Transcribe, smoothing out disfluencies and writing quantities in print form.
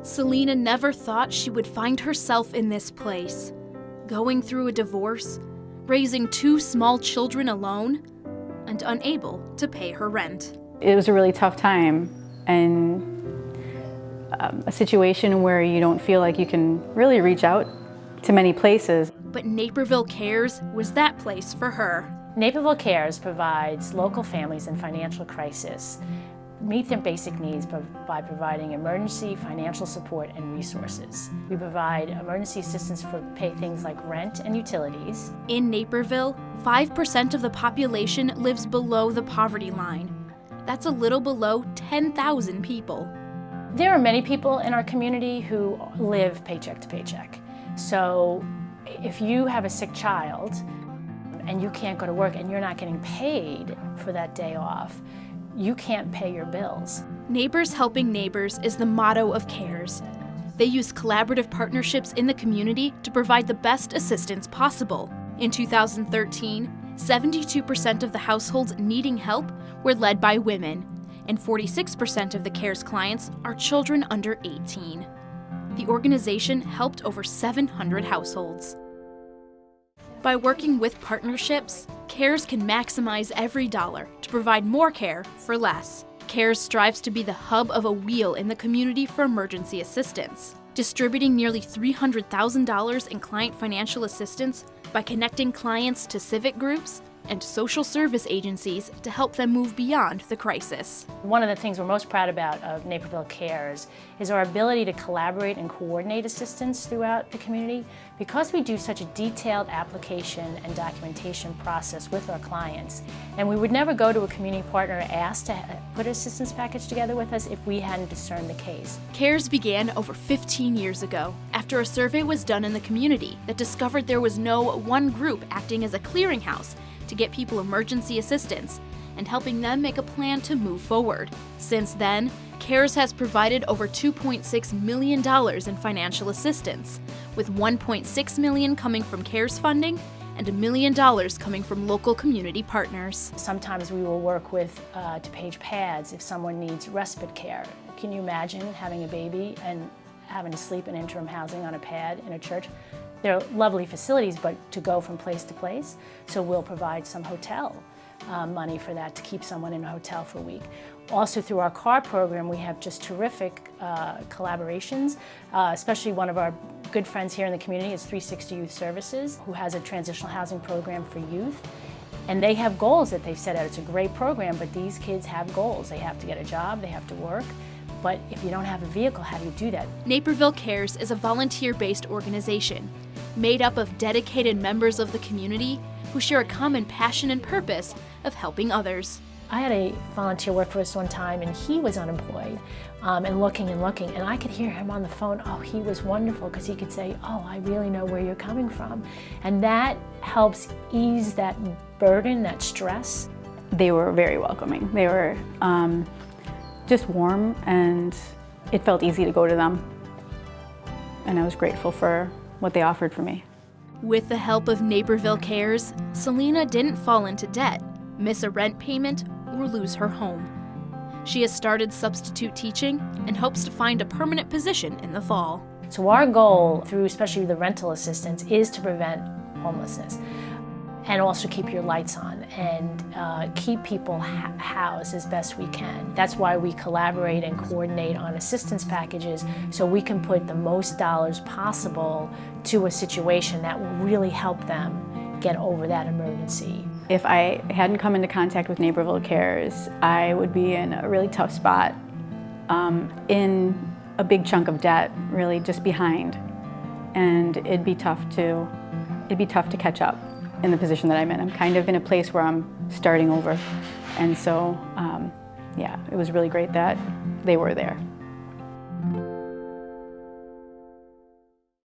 Selena never thought she would find herself in this place, going through a divorce, raising 2 small children alone, and unable to pay her rent. It was a really tough time, and a situation where you don't feel like you can really reach out to many places. But Naperville CARES was that place for her. Naperville CARES provides local families in financial crisis meet their basic needs by providing emergency financial support and resources. We provide emergency assistance for pay things like rent and utilities. In Naperville, 5% of the population lives below the poverty line. That's a little below 10,000 people. There are many people in our community who live paycheck to paycheck. So if you have a sick child and you can't go to work and you're not getting paid for that day off, you can't pay your bills. Neighbors helping neighbors is the motto of CARES. They use collaborative partnerships in the community to provide the best assistance possible. In 2013, 72% of the households needing help were led by women, and 46% of the CARES clients are children under 18. The organization helped over 700 households. By working with partnerships, CARES can maximize every dollar to provide more care for less. CARES strives to be the hub of a wheel in the community for emergency assistance, distributing nearly $300,000 in client financial assistance by connecting clients to civic groups and social service agencies to help them move beyond the crisis. One of the things we're most proud about of Naperville CARES is our ability to collaborate and coordinate assistance throughout the community. Because we do such a detailed application and documentation process with our clients, and we would never go to a community partner asked to put an assistance package together with us if we hadn't discerned the case. CARES began over 15 years ago after a survey was done in the community that discovered there was no one group acting as a clearinghouse to get people emergency assistance and helping them make a plan to move forward. Since then, CARES has provided over $2.6 million in financial assistance, with $1.6 million coming from CARES funding and $1 million coming from local community partners. Sometimes we will work with DePage pads if someone needs respite care. Can you imagine having a baby and having to sleep in interim housing on a pad in a church? They're lovely facilities, but to go from place to place, so we'll provide some hotel money for that to keep someone in a hotel for a week. Also through our CAR program, we have just terrific collaborations, especially one of our good friends here in the community is 360 Youth Services, who has a transitional housing program for youth. And they have goals that they've set out. It's a great program, but these kids have goals. They have to get a job, they have to work. But if you don't have a vehicle, how do you do that? Naperville CARES is a volunteer-based organization made up of dedicated members of the community who share a common passion and purpose of helping others. I had a volunteer work for us one time, and he was unemployed and looking, and I could hear him on the phone. Oh, he was wonderful because he could say, oh, I really know where you're coming from. And that helps ease that burden, that stress. They were very welcoming. They were just warm, and it felt easy to go to them. And I was grateful for what they offered for me. With the help of Naperville CARES, Selena didn't fall into debt, miss a rent payment, or lose her home. She has started substitute teaching and hopes to find a permanent position in the fall. So our goal, through especially the rental assistance, is to prevent homelessness and also keep your lights on and keep people housed as best we can. That's why we collaborate and coordinate on assistance packages so we can put the most dollars possible to a situation that will really help them get over that emergency. If I hadn't come into contact with Naperville CARES, I would be in a really tough spot, in a big chunk of debt, really just behind. And it'd be tough to catch up in the position that I'm in. I'm kind of in a place where I'm starting over. And so, yeah, it was really great that they were there.